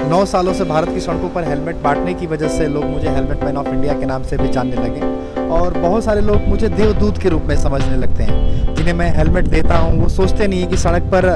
9 सालों से भारत की सड़कों पर हेलमेट बांटने की वजह से लोग मुझे हेलमेट मैन ऑफ इंडिया के नाम से भी जानने लगे और बहुत सारे लोग मुझे देवदूत के रूप में समझने लगते हैं। जिन्हें मैं हेलमेट देता हूँ वो सोचते नहीं है कि सड़क पर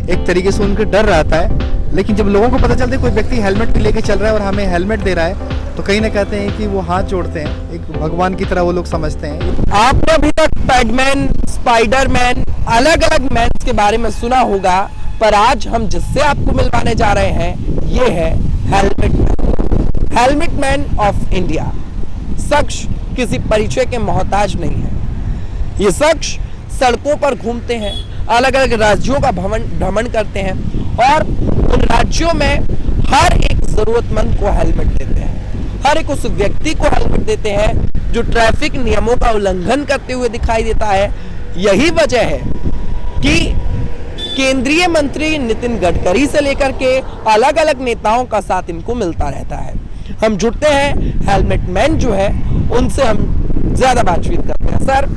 एक तरीके से उनके डर रहता है, लेकिन जब लोगों को पता चलता है कोई व्यक्ति हेलमेट भी लेके चल रहा है और हमें हेलमेट दे रहा है तो कहीं ना कहते हैं कि वो हाथ जोड़ते हैं, एक भगवान की तरह वो लोग समझते हैं। आपने अभी तक पैडमैन, स्पाइडरमैन, अलग अलग मैन के बारे में सुना होगा, पर आज हम जिससे आपको मिलवाने जा रहे हैं ये है helmet man. Helmet man of India. शख्स किसी परिचय के मोहताज नहीं है। ये शख्स सड़कों पर घूमते हैं, अलग अलग राज्यों का भ्रमण करते हैं और उन राज्यों में हर एक जरूरतमंद को हेलमेट देते हैं। हर एक उस व्यक्ति को हेलमेट देते हैं जो ट्रैफिक नियमों का उल्लंघन करते हुए दिखाई देता है। यही वजह है कि केंद्रीय मंत्री नितिन गडकरी से लेकर के अलग अलग नेताओं का साथ इनको मिलता रहता है। हम जुड़ते हैं हेलमेट मैन जो है उनसे हम ज्यादा बातचीत करते हैं। सर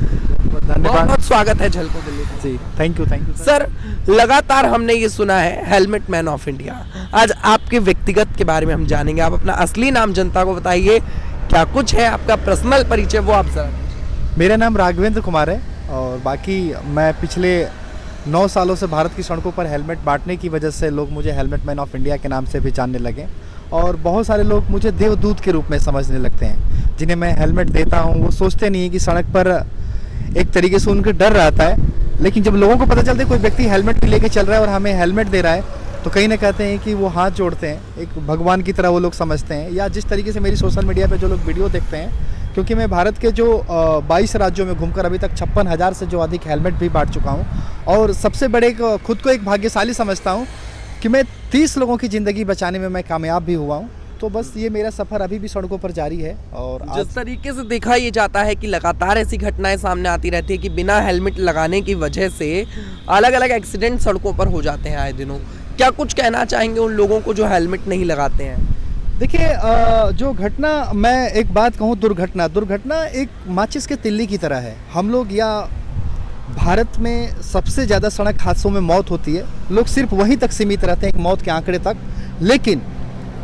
धन्यवाद, बहुत स्वागत है झलको दिल्ली में। जी थैंक यू सर, लगातार हमने ये सुना है हेलमेट मैन ऑफ इंडिया। आज आपके व्यक्तिगत के बारे में हम जानेंगे। आप अपना असली नाम जनता को बताइए, क्या कुछ है आपका पर्सनल परिचय वो आप जरा। मेरा नाम राघवेंद्र कुमार है और बाकी मैं पिछले 9 सालों से भारत की सड़कों पर हेलमेट बांटने की वजह से लोग मुझे हेलमेट मैन ऑफ इंडिया के नाम से भी जानने लगे और बहुत सारे लोग मुझे देवदूत के रूप में समझने लगते हैं। जिन्हें मैं हेलमेट देता हूँ वो सोचते नहीं है कि सड़क पर एक तरीके से उनके डर रहता है, लेकिन जब लोगों को पता चलता है कोई व्यक्ति हेलमेट भी लेके चल रहा है और हमें हेलमेट दे रहा है तो कहीं ना कहते हैं कि वो हाथ जोड़ते हैं, एक भगवान की तरह वो लोग समझते हैं। या जिस तरीके से मेरी सोशल मीडिया पे जो लोग वीडियो देखते हैं, क्योंकि मैं भारत के जो 22 राज्यों में घूमकर अभी तक 56,000 से जो अधिक हेलमेट भी बांट चुका हूँ और सबसे बड़े खुद को एक भाग्यशाली समझता हूँ कि मैं 30 लोगों की ज़िंदगी बचाने में मैं कामयाब भी हुआ हूँ। तो बस ये मेरा सफ़र अभी भी सड़कों पर जारी है। और जिस तरीके से देखा ये जाता है कि लगातार ऐसी घटनाएं सामने आती रहती है कि बिना हेलमेट लगाने की वजह से अलग अलग एक्सीडेंट सड़कों पर हो जाते हैं आए दिनों। क्या कुछ कहना चाहेंगे उन लोगों को जो हेलमेट नहीं लगाते हैं? देखिए, जो घटना, मैं एक बात कहूँ, दुर्घटना एक माचिस के तिल्ली की तरह है। हम लोग या भारत में सबसे ज़्यादा सड़क हादसों में मौत होती है, लोग सिर्फ वहीं तक सीमित रहते हैं, एक मौत के आंकड़े तक। लेकिन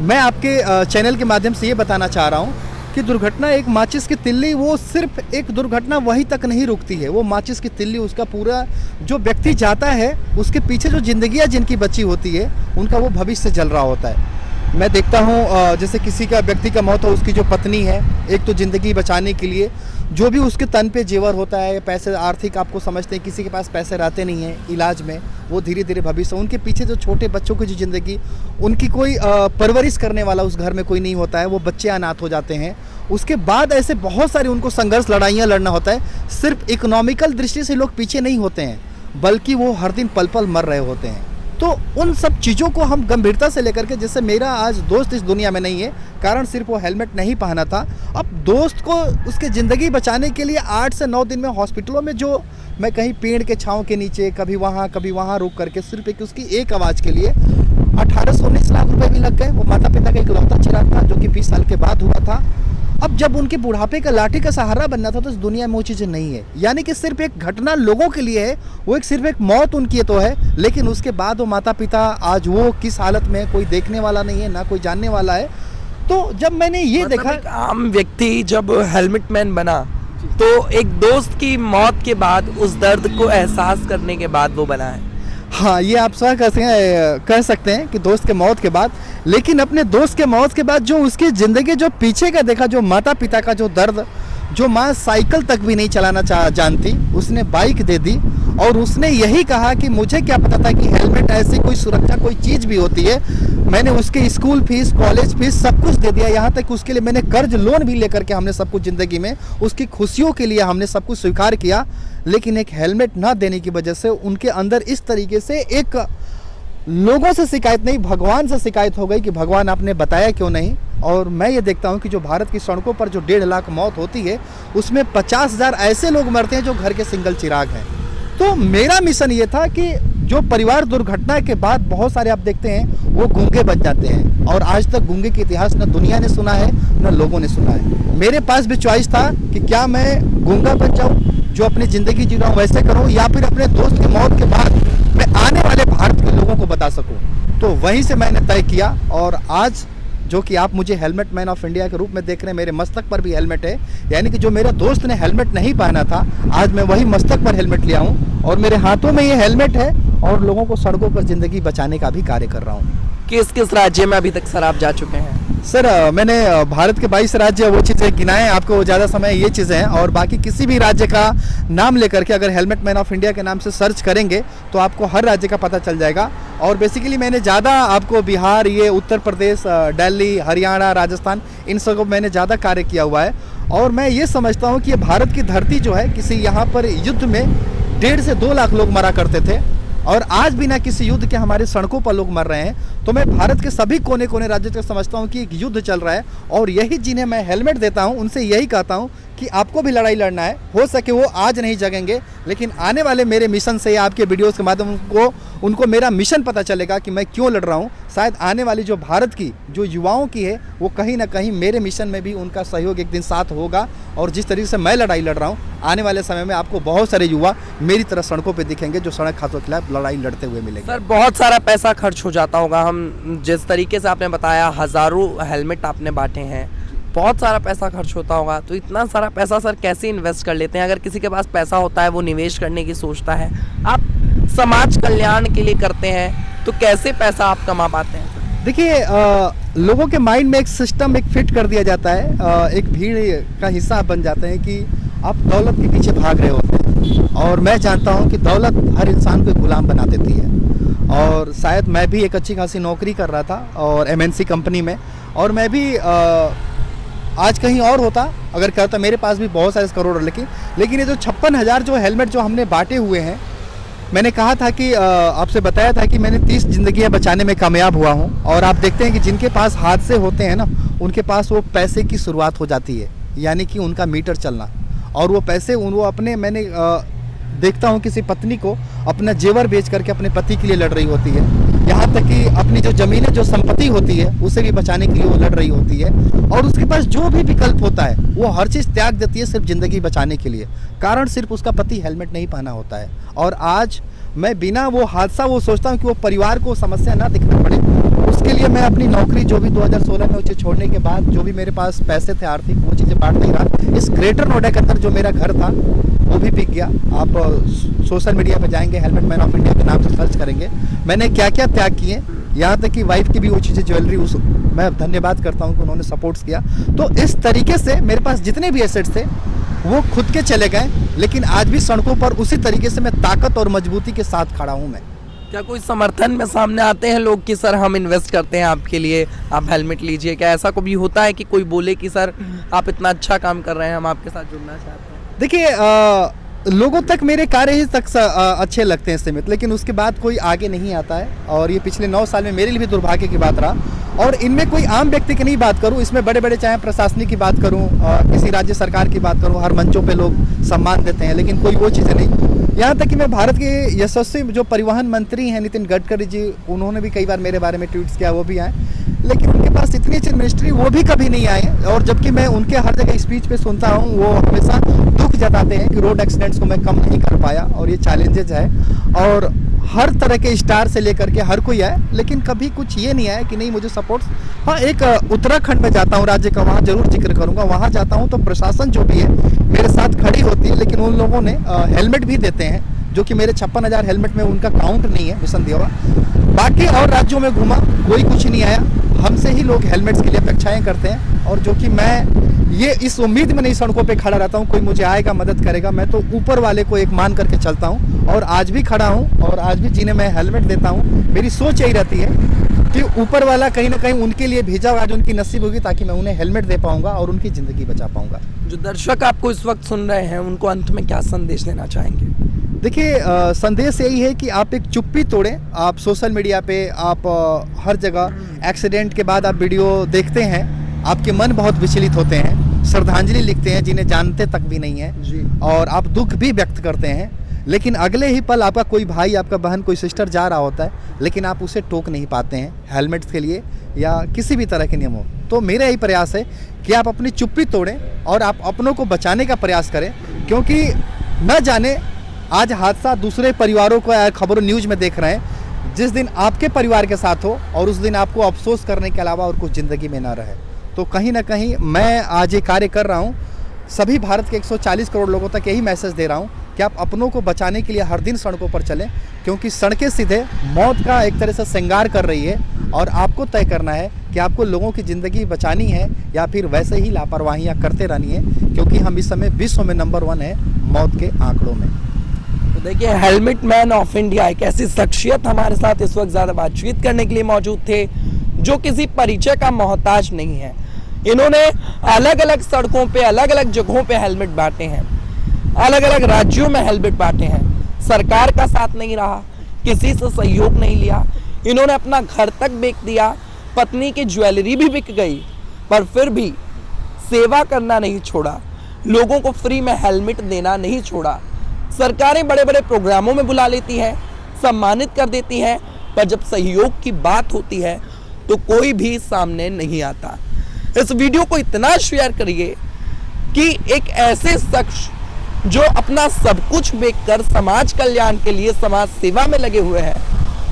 मैं आपके चैनल के माध्यम से ये बताना चाह रहा हूँ कि दुर्घटना एक माचिस की तिल्ली, वो सिर्फ एक दुर्घटना वहीं तक नहीं रुकती है। वो माचिस की तिल्ली, उसका पूरा जो व्यक्ति जाता है उसके पीछे जो जिंदगियाँ जिनकी बची होती है उनका वो भविष्य जल रहा होता है। मैं देखता हूँ जैसे किसी का व्यक्ति का मौत हो, उसकी जो पत्नी है, एक तो ज़िंदगी बचाने के लिए जो भी उसके तन पे जेवर होता है, पैसे, आर्थिक, आपको समझते हैं किसी के पास पैसे रहते नहीं हैं इलाज में, वो धीरे धीरे भविष्य, उनके पीछे जो छोटे बच्चों की जो ज़िंदगी, उनकी कोई परवरिश करने वाला उस घर में कोई नहीं होता है, वो बच्चे अनाथ हो जाते हैं। उसके बाद ऐसे बहुत सारे उनको संघर्ष, लड़ाइयाँ लड़ना होता है। सिर्फ इकोनॉमिकल दृष्टि से लोग पीछे नहीं होते हैं, बल्कि वो हर दिन पल पल मर रहे होते हैं। तो उन सब चीज़ों को हम गंभीरता से लेकर के, जैसे मेरा आज दोस्त इस दुनिया में नहीं है, कारण सिर्फ वो हेलमेट नहीं पहना था। अब दोस्त को उसके ज़िंदगी बचाने के लिए 8 से 9 दिन में हॉस्पिटलों में, जो मैं कहीं पेड़ के छांव के नीचे, कभी वहाँ रुक करके सिर्फ एक उसकी एक आवाज़ के लिए 18 से 19 लाख रुपए भी लग गए। वो माता पिता का इकलौता चिराग था जो कि 20 साल के बाद हुआ था। अब जब उनके बुढ़ापे का लाठी का सहारा बनना था तो इस दुनिया में वो चीज़ें नहीं है। यानी कि सिर्फ एक घटना लोगों के लिए है, वो सिर्फ एक मौत उनकी तो है, लेकिन उसके बाद वो माता पिता आज वो किस हालत में, कोई देखने वाला नहीं है, ना कोई जानने वाला है। तो जब मैंने ये देखा, एक आम व्यक्ति जब हेलमेट मैन बना तो एक दोस्त की मौत के बाद उस दर्द को एहसास करने के बाद वो बना है। हाँ, ये आप सब कह सकते हैं कि दोस्त के मौत के बाद, लेकिन अपने दोस्त के मौत के बाद जो उसकी ज़िंदगी जो पीछे का देखा, जो माता पिता का जो दर्द, जो माँ साइकिल तक भी नहीं चलाना जानती, उसने बाइक दे दी और उसने यही कहा कि मुझे क्या पता था कि हेलमेट ऐसी कोई सुरक्षा, कोई चीज़ भी होती है। मैंने उसके स्कूल फीस, कॉलेज फीस सब कुछ दे दिया, यहाँ तक उसके लिए मैंने कर्ज लोन भी लेकर के हमने सब कुछ ज़िंदगी में उसकी खुशियों के लिए हमने सब कुछ स्वीकार किया। लेकिन एक हेलमेट ना देने की वजह से उनके अंदर इस तरीके से एक, लोगों से शिकायत नहीं, भगवान से शिकायत हो गई कि भगवान आपने बताया क्यों नहीं। और मैं ये देखता हूँ कि जो भारत की सड़कों पर जो 1.5 लाख मौत होती है उसमें 50,000 ऐसे लोग मरते हैं जो घर के सिंगल चिराग हैं। तो मेरा मिशन ये था कि जो परिवार दुर्घटना के बाद बहुत सारे आप देखते हैं वो गूंगे बन जाते हैं, और आज तक गूंगे के इतिहास न दुनिया ने सुना है न लोगों ने सुना है। मेरे पास भी चॉइस था कि क्या मैं गूंगा बन जाऊँ, जो अपनी ज़िंदगी जी रहा हूँ वैसे करूँ, या फिर अपने दोस्त की मौत के बाद मैं आने वाले भारत के लोगों को बता सकूँ तो वहीं से मैंने तय किया, और आज जो कि आप मुझे हेलमेट मैन ऑफ इंडिया के रूप में देख रहे हैं, मेरे मस्तक पर भी हेलमेट है। यानी कि जो मेरे दोस्त ने हेलमेट नहीं पहना था, आज मैं वही मस्तक पर हेलमेट लिया हूँ और मेरे हाथों में ये हेलमेट है और लोगों को सड़कों पर ज़िंदगी बचाने का भी कार्य कर रहा हूँ। किस किस राज्य में अभी तक सर आप जा चुके हैं? सर मैंने भारत के 22 राज्य वो चीज़ें गिनाए आपको, ज़्यादा समय ये चीज़ें हैं, और बाकी किसी भी राज्य का नाम लेकर के अगर हेलमेट मैन ऑफ इंडिया के नाम से सर्च करेंगे तो आपको हर राज्य का पता चल जाएगा। और बेसिकली मैंने ज़्यादा आपको बिहार, ये उत्तर प्रदेश, दिल्ली, हरियाणा, राजस्थान, इन सबको मैंने ज़्यादा कार्य किया हुआ है। और मैं ये समझता हूँ कि ये भारत की धरती जो है, किसी यहाँ पर युद्ध में 1.5 से 2 लाख लोग मरा करते थे और आज बिना किसी युद्ध के हमारे सड़कों पर लोग मर रहे हैं। तो मैं भारत के सभी कोने कोने राज्यों तक समझता हूं कि एक युद्ध चल रहा है, और यही जिन्हें मैं हेलमेट देता हूं उनसे यही कहता हूं कि आपको भी लड़ाई लड़ना है। हो सके वो आज नहीं जगेंगे, लेकिन आने वाले मेरे मिशन से या आपके वीडियोस के माध्यम उनको मेरा मिशन पता चलेगा कि मैं क्यों लड़ रहा हूं। शायद आने वाली जो भारत की जो युवाओं की है, वो कहीं ना कहीं मेरे मिशन में भी उनका सहयोग एक दिन साथ होगा। और जिस तरीके से मैं लड़ाई लड़ रहा हूँ, आने वाले समय में आपको बहुत सारे युवा मेरी तरह सड़कों पर दिखेंगे जो सड़क हादसों के खिलाफ लड़ाई लड़ते हुए मिलेंगे। सर बहुत सारा पैसा खर्च हो जाता होगा, हम जिस तरीके से आपने बताया हज़ारों हेलमेट आपने बांटे हैं, बहुत सारा पैसा खर्च होता होगा। तो इतना सारा पैसा सर कैसे इन्वेस्ट कर लेते हैं? अगर किसी के पास पैसा होता है, वो निवेश करने की सोचता है, आप समाज कल्याण के लिए करते हैं, तो कैसे पैसा आप कमा पाते हैं? देखिए लोगों के माइंड में एक सिस्टम एक फिट कर दिया जाता है, एक भीड़ का हिस्सा आप बन जाते हैं कि आप दौलत के पीछे भाग रहे होते हैं। और मैं जानता हूं कि दौलत हर इंसान को गुलाम बना देती है। और शायद मैं भी एक अच्छी खासी नौकरी कर रहा था और MNC कंपनी में, और मैं भी आज कहीं और होता अगर करता, मेरे पास भी बहुत सारे करोड़, लेकिन ये जो 56,000 जो हेलमेट जो हमने बांटे हुए हैं, मैंने कहा था कि आपसे बताया था कि मैंने 30 जिंदगियां बचाने में कामयाब हुआ हूं। और आप देखते हैं कि जिनके पास हादसे होते हैं ना, उनके पास वो पैसे की शुरुआत हो जाती है, यानी कि उनका मीटर चलना। और वो पैसे वो अपने, मैंने देखता हूं किसी पत्नी को अपना जेवर बेच करके अपने पति के लिए लड़ रही होती है, यहाँ तक कि अपनी जो ज़मीनें, जो संपत्ति होती है, उसे भी बचाने के लिए वो लड़ रही होती है। और उसके पास जो भी विकल्प होता है, वो हर चीज़ त्याग देती है सिर्फ ज़िंदगी बचाने के लिए, कारण सिर्फ उसका पति हेलमेट नहीं पहना होता है। और आज मैं बिना वो हादसा, वो सोचता हूँ कि वो परिवार को समस्या ना दिखना पड़े, उसके लिए मैं अपनी नौकरी जो भी 2016 में उसे छोड़ने के बाद जो भी मेरे पास पैसे थे आर्थिक, वो चीज़ें बांट नहीं रहा। इस ग्रेटर नोएडा के अंदर जो मेरा घर था वो भी बिक गया। आप सोशल मीडिया पे जाएंगे, हेलमेट मैन ऑफ इंडिया के नाम से सर्च करेंगे, मैंने क्या क्या त्याग किए, यहाँ तक कि वाइफ की भी वो चीज़ें, ज्वेलरी, उस मैं धन्यवाद करता हूँ कि उन्होंने सपोर्ट्स किया। तो इस तरीके से मेरे पास जितने भी एसेट्स थे वो खुद के चले गए, लेकिन आज भी सड़कों पर उसी तरीके से मैं ताकत और मजबूती के साथ खड़ा हूँ। मैं क्या कोई समर्थन में सामने आते हैं लोग कि सर हम इन्वेस्ट करते हैं आपके लिए, आप हेलमेट लीजिए? क्या ऐसा कभी होता है कि कोई बोले कि सर आप इतना अच्छा काम कर रहे हैं, हम आपके साथ जुड़ना चाहते हैं? देखिए लोगों तक मेरे कार्य ही तक अच्छे लगते हैं सीमित, लेकिन उसके बाद कोई आगे नहीं आता है। और ये पिछले 9 साल में मेरे लिए भी दुर्भाग्य की बात रहा। और इनमें कोई आम व्यक्ति की नहीं बात करूं, इसमें बड़े बड़े चाहे प्रशासनिक की बात करूं, किसी राज्य सरकार की बात करूं, हर मंचों पे लोग सम्मान देते हैं, लेकिन कोई वो चीज़ें नहीं। यहाँ तक कि मैं भारत के यशस्वी जो परिवहन मंत्री हैं नितिन गडकरी जी, उन्होंने भी कई बार मेरे बारे में ट्वीट्स किया, वो भी आए, लेकिन उनके पास इतनी अच्छी मिनिस्ट्री वो भी कभी नहीं आए। और जबकि मैं उनके हर जगह स्पीच पे सुनता हूँ, वो हमेशा दुख जताते हैं कि रोड एक्सीडेंट्स को मैं कम नहीं कर पाया, और ये चैलेंजेज है। और हर तरह के स्टार से लेकर के हर कोई आए, लेकिन कभी कुछ ये नहीं आया कि नहीं मुझे सपोर्ट। हाँ, एक उत्तराखंड में जाता हूँ राज्य का, वहाँ जरूर जिक्र करूँगा। वहाँ जाता हूँ तो प्रशासन जो भी है मेरे साथ खड़ी होती है, लेकिन उन लोगों ने हेलमेट भी देते हैं, जो कि मेरे 56,000 हेलमेट में उनका काउंट नहीं है, निसंदेह। बाकी और राज्यों में घूमा, कोई कुछ नहीं आया। हमसे ही लोग हेलमेट्स के लिए अपेक्षाएं करते हैं, और जो कि मैं ये इस उम्मीद में नहीं सड़कों पे खड़ा रहता हूँ कोई मुझे आएगा, मदद करेगा। मैं तो ऊपर वाले को एक मान करके चलता हूँ, और आज भी खड़ा हूँ, और आज भी जिन्हें मैं हेलमेट देता हूँ, मेरी सोच यही रहती है कि ऊपर वाला कहीं ना कहीं उनके लिए भेजा हुआ जो उनकी नसीब होगी, ताकि मैं उन्हें हेलमेट दे पाऊंगा और उनकी ज़िंदगी बचा पाऊंगा। जो दर्शक आपको इस वक्त सुन रहे हैं, उनको अंत में क्या संदेश देना चाहेंगे? देखिए संदेश यही है कि आप एक चुप्पी तोड़ें। आप सोशल मीडिया पे, आप हर जगह एक्सीडेंट के बाद आप वीडियो देखते हैं, आपके मन बहुत विचलित होते हैं, श्रद्धांजलि लिखते हैं जिन्हें जानते तक भी नहीं है जी, और आप दुख भी व्यक्त करते हैं, लेकिन अगले ही पल आपका कोई भाई, आपका बहन, कोई सिस्टर जा रहा होता है, लेकिन आप उसे टोक नहीं पाते हैं हेलमेट के लिए या किसी भी तरह के नियमों। तो मेरा यही प्रयास है कि आप अपनी चुप्पी तोड़ें और आप अपनों को बचाने का प्रयास करें, क्योंकि न जाने आज हादसा दूसरे परिवारों को खबरों न्यूज़ में देख रहे हैं, जिस दिन आपके परिवार के साथ हो और उस दिन आपको अफसोस करने के अलावा और कुछ ज़िंदगी में ना रहे। तो कहीं ना कहीं मैं आज ये कार्य कर रहा हूँ, सभी भारत के 140 करोड़ लोगों तक यही मैसेज दे रहा हूँ कि आप अपनों को बचाने के लिए हर दिन सड़कों पर चलें, क्योंकि सड़कें सीधे मौत का एक तरह से श्रृंगार कर रही है और आपको तय करना है कि आपको लोगों की ज़िंदगी बचानी है या फिर वैसे ही लापरवाहियाँ करते रहनी है, क्योंकि हम इस समय विश्व में नंबर 1 है मौत के आंकड़ों में। तो देखिए, हेलमेट मैन ऑफ इंडिया एक ऐसी शख्सियत हमारे साथ इस वक्त ज़्यादा बातचीत करने के लिए मौजूद थे जो किसी परिचय का मोहताज नहीं है। इन्होंने अलग अलग सड़कों पे, अलग अलग जगहों पे हेलमेट बांटे हैं, अलग अलग राज्यों में हेलमेट बांटे हैं। सरकार का साथ नहीं रहा, किसी से सहयोग नहीं लिया, इन्होंने अपना घर तक बेच दिया, पत्नी की ज्वेलरी भी बिक गई, पर फिर भी सेवा करना नहीं छोड़ा, लोगों को फ्री में हेलमेट देना नहीं छोड़ा। सरकारें बड़े बड़े प्रोग्रामों में बुला लेती हैं, सम्मानित कर देती हैं, पर जब सहयोग की बात होती है तो कोई भी सामने नहीं आता। इस वीडियो को इतना शेयर करिए कि एक ऐसे शख्स जो अपना सब कुछ बेचकर समाज कल्याण के लिए, समाज सेवा में लगे हुए हैं,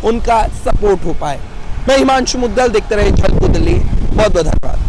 उनका सपोर्ट हो पाए। मैं हिमांशु मुद्गल, देखते रहे झलको दिल्ली। बहुत बहुत धन्यवाद।